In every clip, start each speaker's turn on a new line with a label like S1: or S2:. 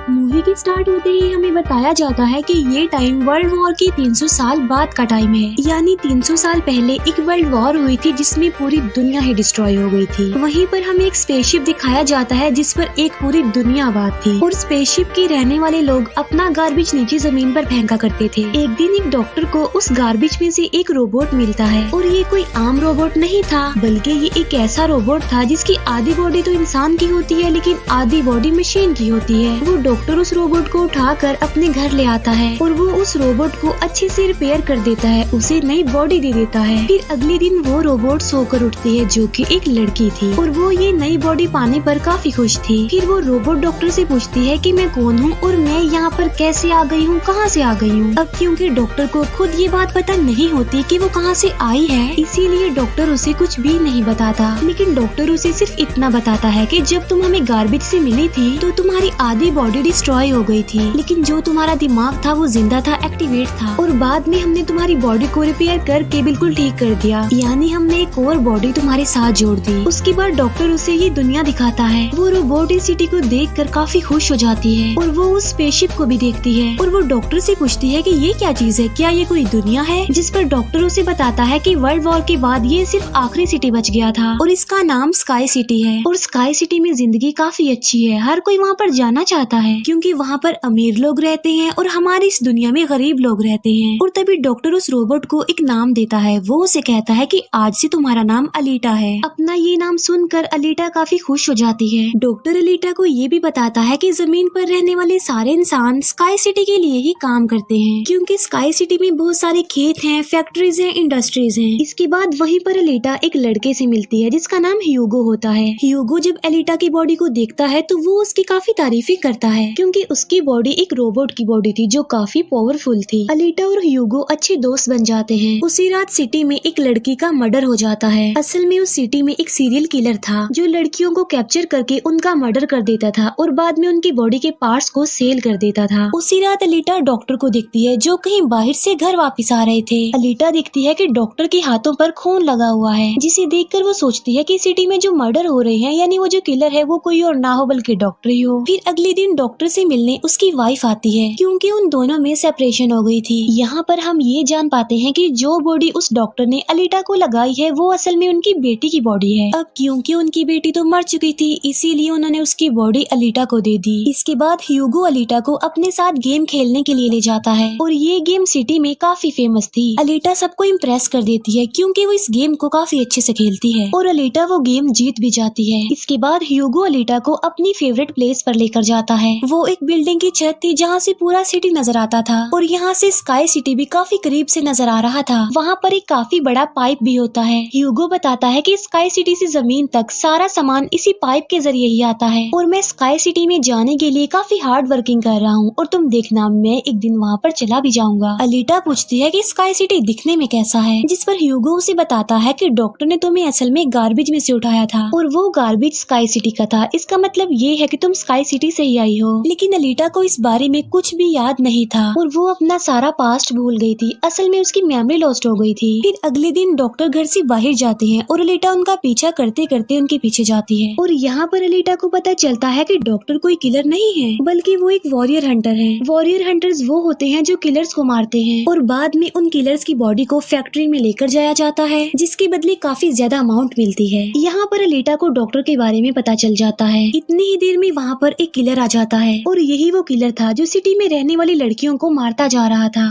S1: Movie के start होते ही हमें बताया जाता है कि ये टाइम वर्ल्ड वॉर की 300 साल बाद का टाइम है। यानी 300 साल पहले एक वर्ल्ड वॉर हुई थी जिसमें पूरी दुनिया ही डिस्ट्रॉय हो गई थी। वहीं पर हमें एक स्पेसशिप दिखाया जाता है जिस पर एक पूरी दुनिया आबाद थी और स्पेसशिप के रहने वाले लोग अपना गार्बेज नीचे जमीन पर फेंका करते थे। एक दिन एक डॉक्टर को उस गार्बेज में से एक रोबोट मिलता है और ये कोई आम रोबोट नहीं था, बल्कि ये एक ऐसा रोबोट था जिसकी आधी बॉडी तो इंसान की होती है लेकिन आधी बॉडी मशीन की होती है। वो डॉक्टर उस रोबोट को उठाकर अपने घर ले आता है और वो उस रोबोट को अच्छे से रिपेयर कर देता है, उसे नई बॉडी दे देता है। फिर अगले दिन वो रोबोट सोकर उठती है जो कि एक लड़की थी और वो ये नई बॉडी पाने पर काफी खुश थी। फिर वो रोबोट डॉक्टर से पूछती है कि मैं कौन हूँ और मैं यहाँ पर कैसे आ गई हूँ, कहाँ से आ गई हूँ। अब क्योंकि डॉक्टर को खुद ये बात पता नहीं होती कि वो कहाँ से आई है, इसीलिए डॉक्टर उसे कुछ भी नहीं बताता। लेकिन डॉक्टर उसे सिर्फ इतना बताता है कि जब तुम हमें गार्बेज से मिली थी तो तुम्हारी आधी बॉडी डिस्ट्रॉय हो गई थी, लेकिन जो तुम्हारा दिमाग था वो जिंदा था, एक्टिवेट था, और बाद में हमने तुम्हारी बॉडी को रिपेयर करके बिल्कुल ठीक कर दिया। यानी हमने एक और बॉडी तुम्हारे साथ जोड़ दी। उसके बाद डॉक्टर उसे ये दुनिया दिखाता है। वो रोबोट इस सिटी को देखकर काफी खुश हो जाती है और वो उस स्पेसशिप को भी देखती है और वो डॉक्टर से पूछती है कि ये क्या चीज है, क्या ये कोई दुनिया है। जिस पर डॉक्टर उसे बताता है कि वर्ल्ड वॉर के बाद ये सिर्फ आखिरी सिटी बच गया था और इसका नाम स्काई सिटी है। और स्काई सिटी में जिंदगी काफी अच्छी है, हर कोई वहाँ पर जाना चाहता है क्योंकि वहाँ पर अमीर लोग रहते हैं और हमारी इस दुनिया में गरीब लोग रहते हैं। और तभी डॉक्टर उस रोबोट को एक नाम देता है। वो उसे कहता है कि आज से तुम्हारा नाम अलीटा है। अपना ये नाम सुनकर अलीटा काफी खुश हो जाती है। डॉक्टर अलीटा को ये भी बताता है कि जमीन पर रहने वाले सारे इंसान स्काई सिटी के लिए ही काम करते हैं क्योंकि स्काई सिटी में बहुत सारे खेत हैं, फैक्ट्रीज हैं, इंडस्ट्रीज हैं। इसके बाद वहीं पर अलीटा एक लड़के से मिलती है जिसका नाम ह्यूगो होता है। ह्यूगो जब अलीटा की बॉडी को देखता है तो वो उसकी काफी तारीफें करता है क्योंकि उसकी बॉडी एक रोबोट की बॉडी थी जो काफी पावरफुल थी। अलीटा और ह्यूगो अच्छे दोस्त बन जाते हैं। उसी रात सिटी में एक लड़की का मर्डर हो जाता है। असल में उस सिटी में एक सीरियल किलर था जो लड़कियों को कैप्चर करके उनका मर्डर कर देता था और बाद में उनकी बॉडी के पार्ट्स को सेल कर देता था। उसी रात अलीटा डॉक्टर को देखती है जो कहीं बाहर से घर वापस आ रहे थे। अलीटा देखती है कि डॉक्टर के हाथों पर खून लगा हुआ है, जिसे देखकर वो सोचती है कि सिटी में जो मर्डर हो रहे हैं यानी वो जो किलर है वो कोई और ना हो बल्कि डॉक्टर ही हो। फिर अगले दिन डॉक्टर से मिलने उसकी वाइफ आती है क्योंकि उन दोनों में सेपरेशन हो गई थी। यहाँ पर हम ये जान पाते हैं कि जो बॉडी उस डॉक्टर ने अलीटा को लगाई है वो असल में उनकी बेटी की बॉडी है। अब क्योंकि उनकी बेटी तो मर चुकी थी इसीलिए उन्होंने उसकी बॉडी अलीटा को दे दी। इसके बाद ह्यूगो अलीटा को अपने साथ गेम खेलने के लिए ले जाता है और ये गेम सिटी में काफी फेमस थी। अलीटा सबको इम्प्रेस कर देती है क्योंकि वो इस गेम को काफी अच्छे से खेलती है और अलीटा वो गेम जीत भी जाती है। इसके बाद ह्यूगो अलीटा को अपनी फेवरेट प्लेस पर लेकर जाता है। वो एक बिल्डिंग की छत थी जहाँ से पूरा सिटी नजर आता था और यहाँ से स्काई सिटी भी काफी करीब से नजर आ रहा था। वहाँ पर एक काफी बड़ा पाइप भी होता है। ह्यूगो बताता है कि स्काई सिटी से जमीन तक सारा सामान इसी पाइप के जरिए ही आता है और मैं स्काई सिटी में जाने के लिए काफी हार्ड वर्किंग कर रहा हूँ और तुम देखना मैं एक दिन वहाँ पर चला भी जाऊंगा। अलीटा पूछती है कि स्काई सिटी दिखने में कैसा है, जिस पर ह्यूगो उसे बताता है कि डॉक्टर ने तुम्हें असल में गार्बेज में से उठाया था और वो गार्बेज स्काई सिटी का था। इसका मतलब ये है कि तुम स्काई सिटी से ही आई हो। लेकिन अलीटा को इस बारे में कुछ भी याद नहीं था और वो अपना सारा पास्ट भूल गई थी। असल में उसकी मेमोरी लॉस्ट हो गई थी। फिर अगले दिन डॉक्टर घर से बाहर जाते हैं और अलीटा उनका पीछा करते करते उनके पीछे जाती है और यहाँ पर अलीटा को पता चलता है कि डॉक्टर कोई किलर नहीं है बल्कि वो एक वॉरियर हंटर है। वॉरियर हंटर्स वो होते हैं जो किलर्स को मारते हैं और बाद में उन किलर्स की बॉडी को फैक्ट्री में लेकर जाया जाता है जिसके बदले काफी ज्यादा अमाउंट मिलती है। यहाँ पर अलीटा को डॉक्टर के बारे में पता चल जाता है। इतनी ही देर में वहाँ पर एक किलर आ जाता है और यही वो किलर था जो सिटी में रहने वाली लड़कियों को मारता जा रहा था।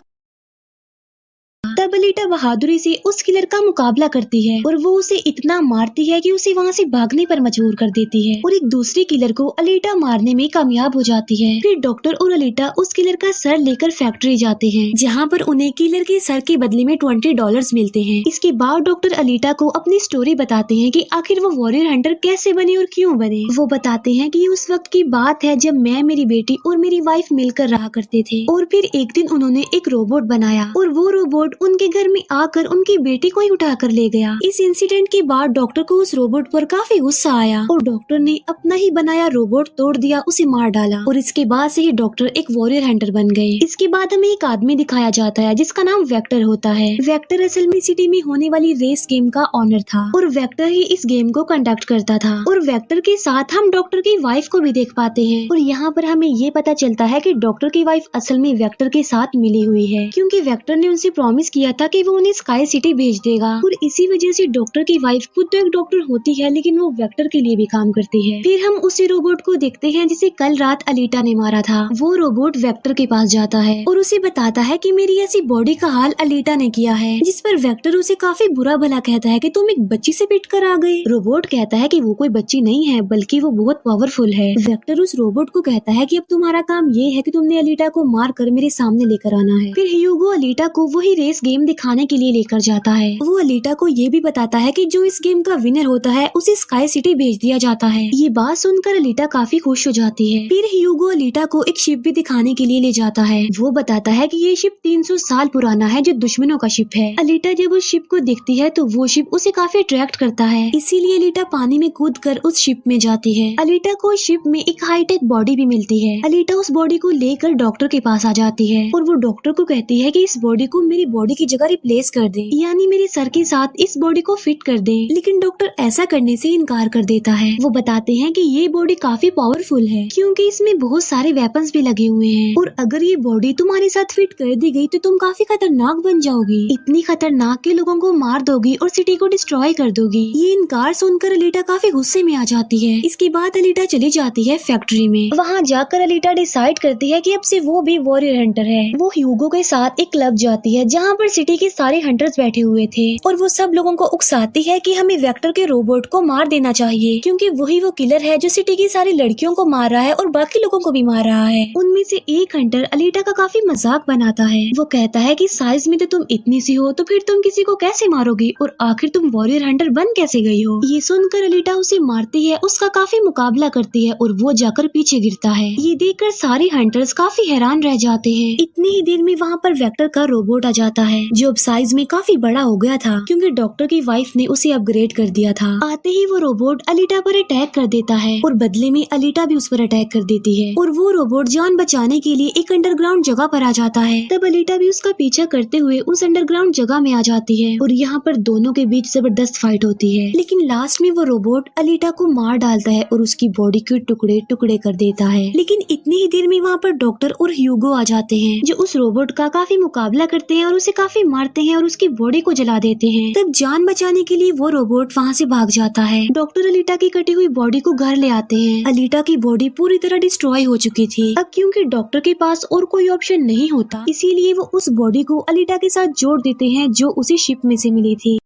S1: तब अलीटा बहादुरी से उस किलर का मुकाबला करती है और वो उसे इतना मारती है कि उसे वहाँ से भागने पर मजबूर कर देती है और एक दूसरे किलर को अलीटा मारने में कामयाब हो जाती है। फिर डॉक्टर और अलीटा उस किलर का सर लेकर फैक्ट्री जाते हैं जहाँ पर उन्हें किलर के सर के बदले में $20 मिलते हैं। इसके बाद डॉक्टर अलीटा को अपनी स्टोरी बताते हैं कि आखिर वो वॉरियर हंटर कैसे बने और क्यों बने। वो बताते हैं कि उस वक्त की बात है जब मैं, मेरी बेटी और मेरी वाइफ मिलकर रहा करते थे और फिर एक दिन उन्होंने एक रोबोट बनाया और वो रोबोट उन उनके घर में आकर उनकी बेटी को ही उठा कर ले गया। इस इंसिडेंट के बाद डॉक्टर को उस रोबोट पर काफी गुस्सा आया और डॉक्टर ने अपना ही बनाया रोबोट तोड़ दिया, उसे मार डाला और इसके बाद से ही डॉक्टर एक वॉरियर हंटर बन गए। इसके बाद हमें एक आदमी दिखाया जाता है जिसका नाम वेक्टर होता है। वेक्टर असल में सिटी में होने वाली रेस गेम का ऑनर था और वेक्टर ही इस गेम को कंडक्ट करता था और वेक्टर के साथ हम डॉक्टर की वाइफ को भी देख पाते हैं और यहाँ पर हमें ये पता चलता है कि डॉक्टर की वाइफ असल में वेक्टर के साथ मिली हुई है, क्योंकि वेक्टर ने उनसे प्रॉमिस किया था कि वो उन्हें स्काई सिटी भेज देगा और इसी वजह से डॉक्टर की वाइफ खुद तो एक डॉक्टर होती है लेकिन वो वेक्टर के लिए भी काम करती है। फिर हम उसी रोबोट को देखते हैं जिसे कल रात अलीटा ने मारा था। वो रोबोट वेक्टर के पास जाता है और उसे बताता है कि मेरी ऐसी बॉडी का हाल अलीटा ने किया है, जिस पर वेक्टर उसे काफी बुरा भला कहता है कि तुम एक बच्ची से पिट कर आ गए। रोबोट कहता है कि वो कोई बच्ची नहीं है बल्कि वो बहुत पावरफुल है। वेक्टर उस रोबोट को कहता है कि अब तुम्हारा काम ये है कि तुमने अलीटा को मार कर मेरे सामने लेकर आना है। फिर ह्यूगो अलीटा को वही रेस गेम दिखाने के लिए लेकर जाता है। वो अलीटा को ये भी बताता है कि जो इस गेम का विनर होता है उसे स्काई सिटी भेज दिया जाता है। ये बात सुनकर अलीटा काफी खुश हो जाती है। फिर ह्यूगो अलीटा को एक शिप भी दिखाने के लिए ले जाता है। वो बताता है कि ये शिप 300 साल पुराना है जो दुश्मनों का शिप है। अलीटा जब उस शिप को देखती है तो वो शिप उसे काफी अट्रैक्ट करता है, इसीलिए अलीटा पानी में कूदकर उस शिप में जाती है। अलीटा को शिप में एक हाईटेक बॉडी भी मिलती है। अलीटा उस बॉडी को लेकर डॉक्टर के पास आ जाती है और वो डॉक्टर को कहती है कि इस बॉडी को मेरी बॉडी की जगह रिप्लेस कर दे, यानी मेरे सर के साथ इस बॉडी को फिट कर दे। लेकिन डॉक्टर ऐसा करने से इनकार कर देता है। वो बताते हैं कि ये बॉडी काफी पावरफुल है क्योंकि इसमें बहुत सारे वेपन्स भी लगे हुए हैं और अगर ये बॉडी तुम्हारे साथ फिट कर दी गई तो तुम काफी खतरनाक बन जाओगी, इतनी खतरनाक कि लोगों को मार दोगी और सिटी को डिस्ट्रॉय कर दोगी। ये इनकार सुनकर अलीटा काफी गुस्से में आ जाती है। इसके बाद अलीटा चली जाती है फैक्ट्री में। वहाँ जाकर अलीटा डिसाइड करती है कि अब से वो भी वॉरियर हंटर है। वो ह्यूगो के साथ एक क्लब जाती है जहाँ पर सिटी के सारे हंटर्स बैठे हुए थे और वो सब लोगों को उकसाती है कि हमें वेक्टर के रोबोट को मार देना चाहिए क्योंकि वही वो किलर है जो सिटी की सारी लड़कियों को मार रहा है और बाकी लोगों को भी मार रहा है। उनमें से एक हंटर अलीटा का काफी मजाक बनाता है। वो कहता है कि साइज में तो तुम इतनी सी हो तो फिर तुम किसी को कैसे मारोगी और आखिर तुम वॉरियर हंटर बन कैसे गई हो। ये सुनकर अलीटा उसे मारती है, उसका काफी मुकाबला करती है और वो जाकर पीछे गिरता है। ये देखकर सारे हंटर्स काफी हैरान रह जाते हैं। इतनी ही देर में वहाँ पर वेक्टर का रोबोट आ जाता है जो अब साइज में काफी बड़ा हो गया था क्योंकि डॉक्टर की वाइफ ने उसे अपग्रेड कर दिया था। आते ही वो रोबोट अलीटा पर अटैक कर देता है और बदले में अलीटा भी उस पर अटैक कर देती है और वो रोबोट जान बचाने के लिए एक अंडरग्राउंड जगह पर आ जाता है। तब अलीटा भी उसका पीछा करते हुए उस अंडरग्राउंड जगह में आ जाती है और यहाँ पर दोनों के बीच जबरदस्त फाइट होती है। लेकिन लास्ट में वो रोबोट अलीटा को मार डालता है और उसकी बॉडी के टुकड़े टुकड़े कर देता है। लेकिन इतनी ही देर में वहाँ पर डॉक्टर और ह्यूगो आ जाते हैं जो उस रोबोट का काफी मुकाबला करते हैं और उसे काफी मारते हैं और उसकी बॉडी को जला देते हैं। तब जान बचाने के लिए वो रोबोट वहाँ से भाग जाता है। डॉक्टर अलीटा की कटी हुई बॉडी को घर ले आते हैं। अलीटा की बॉडी पूरी तरह डिस्ट्रॉय हो चुकी थी। अब क्योंकि डॉक्टर के पास और कोई ऑप्शन नहीं होता इसीलिए वो उस बॉडी को अलीटा के साथ जोड़ देते हैं जो उसी शिप में से मिली थी।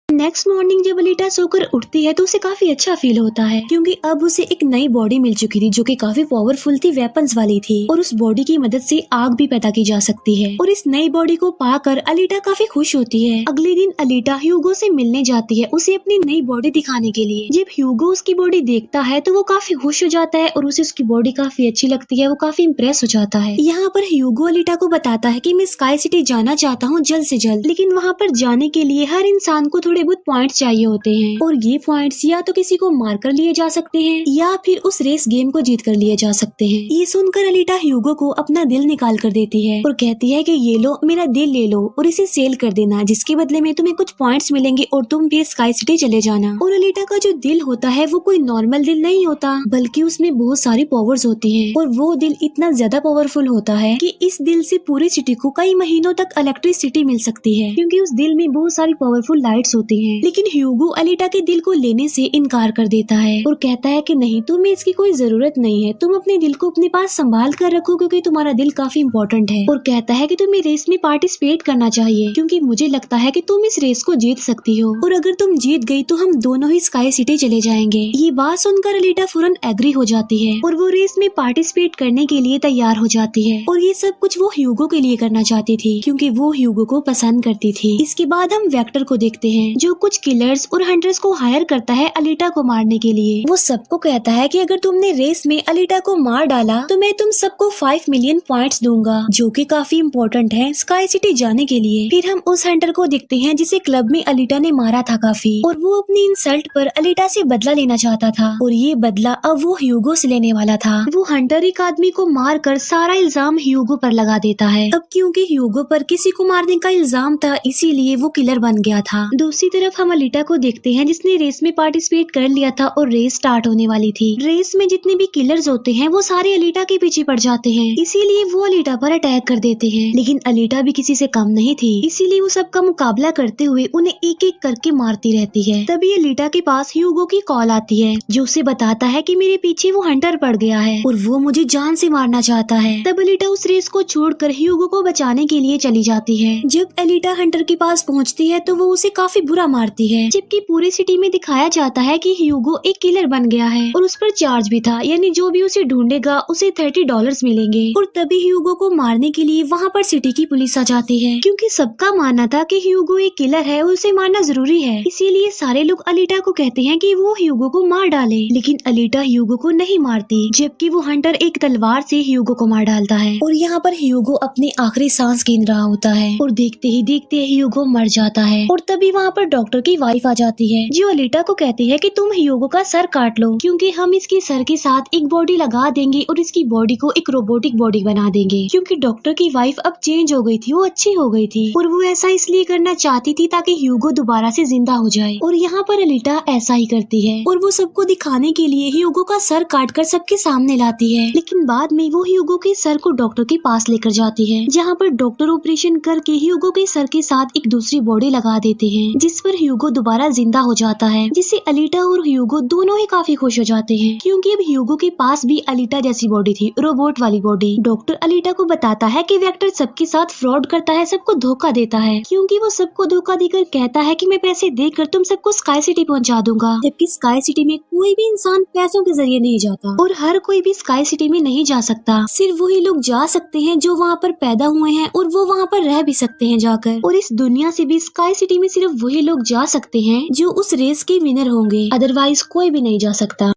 S1: नेक्स्ट मॉर्निंग जब अलीटा सोकर उठती है तो उसे काफी अच्छा फील होता है क्योंकि अब उसे एक नई बॉडी मिल चुकी थी जो कि काफी पावरफुल थी, वेपन्स वाली थी और उस बॉडी की मदद से आग भी पैदा की जा सकती है और इस नई बॉडी को पाकर अलीटा काफी खुश होती है। अगले दिन अलीटा ह्यूगो से मिलने जाती है उसे अपनी नई बॉडी दिखाने के लिए। जब ह्यूगो उसकी बॉडी देखता है तो वो काफी खुश हो जाता है और उसे उसकी बॉडी काफी अच्छी लगती है। वो काफी इम्प्रेस हो जाता है। यहाँ पर ह्यूगो अलीटा को बताता है कि मैं स्काई सिटी जाना चाहता हूँ जल्द से जल्द, लेकिन वहाँ पर जाने के लिए हर इंसान को थोड़े बहुत पॉइंट्स चाहिए होते हैं और ये पॉइंट्स या तो किसी को मारकर लिए जा सकते हैं या फिर उस रेस गेम को जीत कर लिए जा सकते हैं। ये सुनकर अलीटा ह्यूगो को अपना दिल निकाल कर देती है और कहती है कि ये लो, मेरा दिल ले लो और इसे सेल कर देना, जिसके बदले में तुम्हें कुछ पॉइंट्स मिलेंगे और तुम फिर स्काई सिटी चले जाना। और अलीटा का जो दिल होता है वो कोई नॉर्मल दिल नहीं होता बल्कि उसमें बहुत सारी पावर्स होती है और वो दिल इतना ज्यादा पावरफुल होता है कि इस दिल से पूरी सिटी को कई महीनों तक इलेक्ट्रिसिटी मिल सकती है क्योंकि उस दिल में बहुत सारी पावरफुल लाइट्स होती है। लेकिन ह्यूगो अलीटा के दिल को लेने से इनकार कर देता है और कहता है कि नहीं, तुम्हें इसकी कोई जरूरत नहीं है, तुम अपने दिल को अपने पास संभाल कर रखो क्योंकि तुम्हारा दिल काफी इम्पोर्टेंट है। और कहता है कि तुम्हें रेस में पार्टिसिपेट करना चाहिए क्योंकि मुझे लगता है कि तुम इस रेस को जीत सकती हो और अगर तुम जीत गई तो हम दोनों ही स्काई सिटी चले जाएंगे। ये बात सुनकर अलीटा फौरन एग्री हो जाती है और वो रेस में पार्टिसिपेट करने के लिए तैयार हो जाती है और ये सब कुछ वो ह्यूगो के लिए करना चाहती थी क्योंकि वो ह्यूगो को पसंद करती थी। इसके बाद हम वेक्टर को देखते हैं जो जो कुछ किलर्स और हंटर्स को हायर करता है अलीटा को मारने के लिए। वो सबको कहता है कि अगर तुमने रेस में अलीटा को मार डाला तो मैं तुम सबको 5 मिलियन पॉइंट्स दूंगा, जो कि काफी इम्पोर्टेंट है स्काई सिटी जाने के लिए। फिर हम उस हंटर को देखते हैं जिसे क्लब में अलीटा ने मारा था काफी, और वो अपनी इंसल्ट पर अलीटा से बदला लेना चाहता था, और ये बदला अब वो ह्यूगो से लेने वाला था। वो हंटर एक आदमी को मार कर सारा इल्जाम ह्यूगो पर लगा देता है। अब क्योंकि ह्यूगो पर किसी को मारने का इल्जाम था, इसीलिए वो किलर बन गया था। दूसरी तरफ हम अलीटा को देखते हैं जिसने रेस में पार्टिसिपेट कर लिया था और रेस स्टार्ट होने वाली थी। रेस में जितने भी किलर्स होते हैं वो सारे अलीटा के पीछे पड़ जाते हैं, इसीलिए वो अलीटा पर अटैक कर देते हैं। लेकिन अलीटा भी किसी से कम नहीं थी, इसीलिए वो सबका मुकाबला करते हुए उन्हें एक एक करके मारती रहती है। तभी अलीटा के पास ह्यूगो की कॉल आती है, जो उसे बताता है कि मेरे पीछे वो हंटर पड़ गया है और वो मुझे जान से मारना चाहता है। तब अलीटा उस रेस को छोड़कर ह्यूगो को बचाने के लिए चली जाती है। जब अलीटा हंटर के पास पहुंचती है तो वो उसे काफी बुरा मारती है, जबकि पूरी सिटी में दिखाया जाता है कि ह्यूगो एक किलर बन गया है और उस पर चार्ज भी था, यानी जो भी उसे ढूंढेगा उसे $30 मिलेंगे। और तभी ह्यूगो को मारने के लिए वहाँ पर सिटी की पुलिस आ जाती है, क्योंकि सबका मानना था कि ह्यूगो एक किलर है और उसे मारना जरूरी है। इसीलिए सारे लोग अलीटा को कहते हैं कि वो ह्यूगो को मार डाले, लेकिन अलीटा ह्यूगो को नहीं मारती, जबकि वो हंटर एक तलवार से ह्यूगो को मार डालता है। और यहाँ पर ह्यूगो अपनी आखिरी सांस गिन रहा होता है और देखते ही देखते ह्यूगो मर जाता है। और तभी वहाँ पर डॉक्टर की वाइफ आ जाती है, जो अलीटा को कहती है कि तुम ह्यूगो का सर काट लो, क्योंकि हम इसके सर के साथ एक बॉडी लगा देंगे और इसकी बॉडी को एक रोबोटिक बॉडी बना देंगे। क्योंकि डॉक्टर की वाइफ अब चेंज हो गई थी, वो अच्छी हो गई थी और वो ऐसा इसलिए करना चाहती थी ताकि ह्यूगो दोबारा से जिंदा हो जाए। और यहाँ पर अलीटा ऐसा ही करती है और वो सबको दिखाने के लिए ह्यूगो का सर काट कर सबके सामने लाती है। लेकिन बाद में वो ह्यूगो के सर को डॉक्टर के पास लेकर जाती है, जहाँ पर डॉक्टर ऑपरेशन करके ह्यूगो के सर के साथ एक दूसरी बॉडी लगा देते हैं, जिस पर ह्यूगो दोबारा जिंदा हो जाता है, जिससे अलीटा और ह्यूगो दोनों ही काफी खुश हो जाते हैं, क्योंकि अब ह्यूगो के पास भी अलीटा जैसी बॉडी थी, रोबोट वाली बॉडी। डॉक्टर अलीटा को बताता है कि वेक्टर सबके साथ फ्रॉड करता है, सबको धोखा देता है, क्योंकि वो सबको धोखा देकर कहता है कि मैं पैसे देकर तुम सबको स्काई सिटी पहुंचा दूंगा, जबकि स्काई सिटी में कोई भी इंसान पैसों के जरिए नहीं जाता और हर कोई भी स्काई सिटी में नहीं जा सकता। सिर्फ वही लोग जा सकते हैं जो वहाँ पर पैदा हुए हैं और वो वहाँ पर रह भी सकते हैं जाकर। और इस दुनिया से भी स्काई सिटी में सिर्फ वही लोग जा सकते हैं जो उस रेस के विनर होंगे, अदरवाइज कोई भी नहीं जा सकता।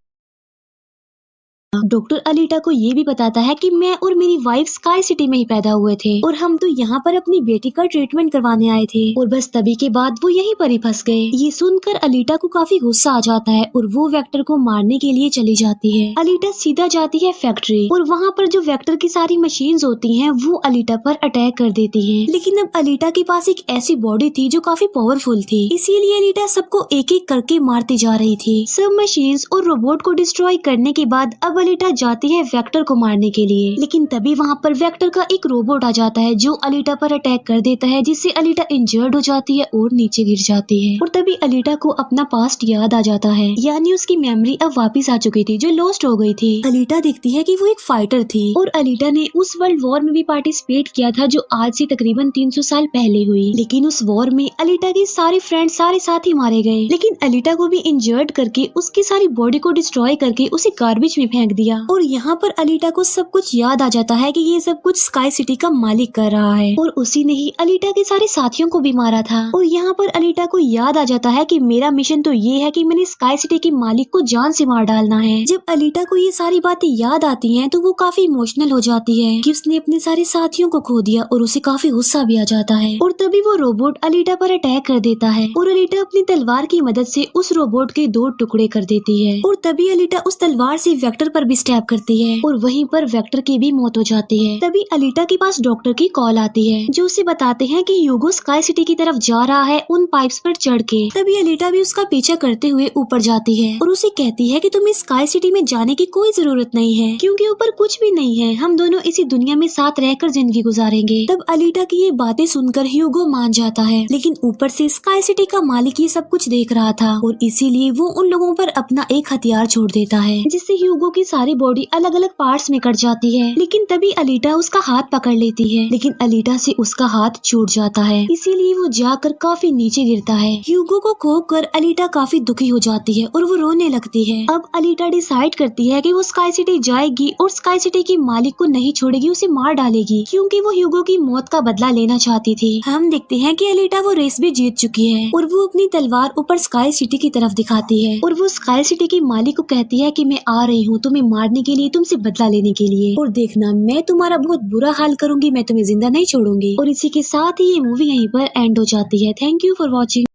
S1: डॉक्टर अलीटा को ये भी बताता है कि मैं और मेरी वाइफ स्काई सिटी में ही पैदा हुए थे और हम तो यहाँ पर अपनी बेटी का ट्रीटमेंट करवाने आए थे, और बस तभी के बाद वो यहीं पर ही फंस गए। ये सुनकर अलीटा को काफी गुस्सा आ जाता है और वो वेक्टर को मारने के लिए चली जाती है। अलीटा सीधा जाती है फैक्ट्री और वहाँ पर जो वेक्टर की सारी मशीन्स होती हैं वो अलीटा पर अटैक कर देती हैं। लेकिन अब अलीटा के पास एक ऐसी बॉडी थी जो काफी पावरफुल थी, इसीलिए अलीटा सबको एक एक करके मारती जा रही थी। सब मशीन्स और रोबोट को डिस्ट्रॉय करने के बाद अब अलीटा जाती है वेक्टर को मारने के लिए, लेकिन तभी वहाँ पर वेक्टर का एक रोबोट आ जाता है जो अलीटा पर अटैक कर देता है, जिससे अलीटा इंजर्ड हो जाती है और नीचे गिर जाती है। और तभी अलीटा को अपना पास्ट याद आ जाता है, यानी उसकी मेमोरी अब वापस आ चुकी थी जो लॉस्ट हो गई थी। अलीटा देखती है कि वो एक फाइटर थी और अलीटा ने उस वर्ल्ड वॉर में भी पार्टिसिपेट किया था जो आज से तकरीबन 300 साल पहले हुई। लेकिन उस वॉर में अलीटा के सारे फ्रेंड्स सारे साथी मारे गए, लेकिन अलीटा को भी इंजर्ड करके उसकी सारी बॉडी को डिस्ट्रॉय करके उसे गार्बेज में फेंक दिया। और यहाँ पर अलीटा को सब कुछ याद आ जाता है कि ये सब कुछ स्काई सिटी का मालिक कर रहा है और उसी ने ही अलीटा के सारे साथियों को भी मारा था। और यहाँ पर अलीटा को याद आ जाता है कि मेरा मिशन तो ये है कि मैंने स्काई सिटी के मालिक को जान से मार डालना है। जब अलीटा को ये सारी बातें याद आती हैं तो वो काफी इमोशनल हो जाती है कि उसने अपने सारे साथियों को खो दिया और उसे काफी गुस्सा भी आ जाता है। और तभी वो रोबोट अलीटा पर अटैक कर देता है और अलीटा अपनी तलवार की मदद से उस रोबोट के 2 टुकड़े कर देती है। और तभी अलीटा उस तलवार से वेक्टर पर भी स्टैब करती है और वहीं पर वेक्टर की भी मौत हो जाती है। तभी अलीटा के पास डॉक्टर की कॉल आती है जो उसे बताते हैं कि ह्यूगो स्काई सिटी की तरफ जा रहा है उन पाइप्स पर चढ़ के। तभी अलीटा भी उसका पीछा करते हुए ऊपर जाती है और उसे कहती है कि तुम्हें स्काई सिटी में जाने की कोई जरूरत नहीं है, क्योंकि ऊपर कुछ भी नहीं है, हम दोनों इसी दुनिया में साथ रहकर जिंदगी गुजारेंगे। तब अलीटा की ये बातें सुनकर ह्यूगो मान जाता है, लेकिन ऊपर से स्काई सिटी का मालिक ये सब कुछ देख रहा था और इसीलिए वो उन लोगों पर अपना एक हथियार छोड़ देता है, जिससे ह्यूगो की सारी बॉडी अलग अलग पार्ट्स में कट जाती है। लेकिन तभी अलीटा उसका हाथ पकड़ लेती है, लेकिन अलीटा से उसका हाथ छूट जाता है, इसीलिए वो जाकर काफी नीचे गिरता है। ह्यूगो को खोकर अलीटा काफी दुखी हो जाती है और वो रोने लगती है। अब अलीटा डिसाइड करती है कि वो स्काई सिटी जाएगी और स्काई सिटी की मालिक को नहीं छोड़ेगी, उसे मार डालेगी, क्योंकि वो ह्यूगो की मौत का बदला लेना चाहती थी। हम देखते हैं कि अलीटा वो रेस भी जीत चुकी है और वो अपनी तलवार ऊपर स्काई सिटी की तरफ दिखाती है और वो स्काई सिटी की मालिक को कहती है कि मैं आ रही हूँ तुम्हें मारने के लिए, तुमसे बदला लेने के लिए, और देखना मैं तुम्हारा बहुत बुरा हाल करूंगी, मैं तुम्हें जिंदा नहीं छोड़ूंगी। और इसी के साथ ही ये मूवी यहीं पर एंड हो जाती है। Thank you for watching.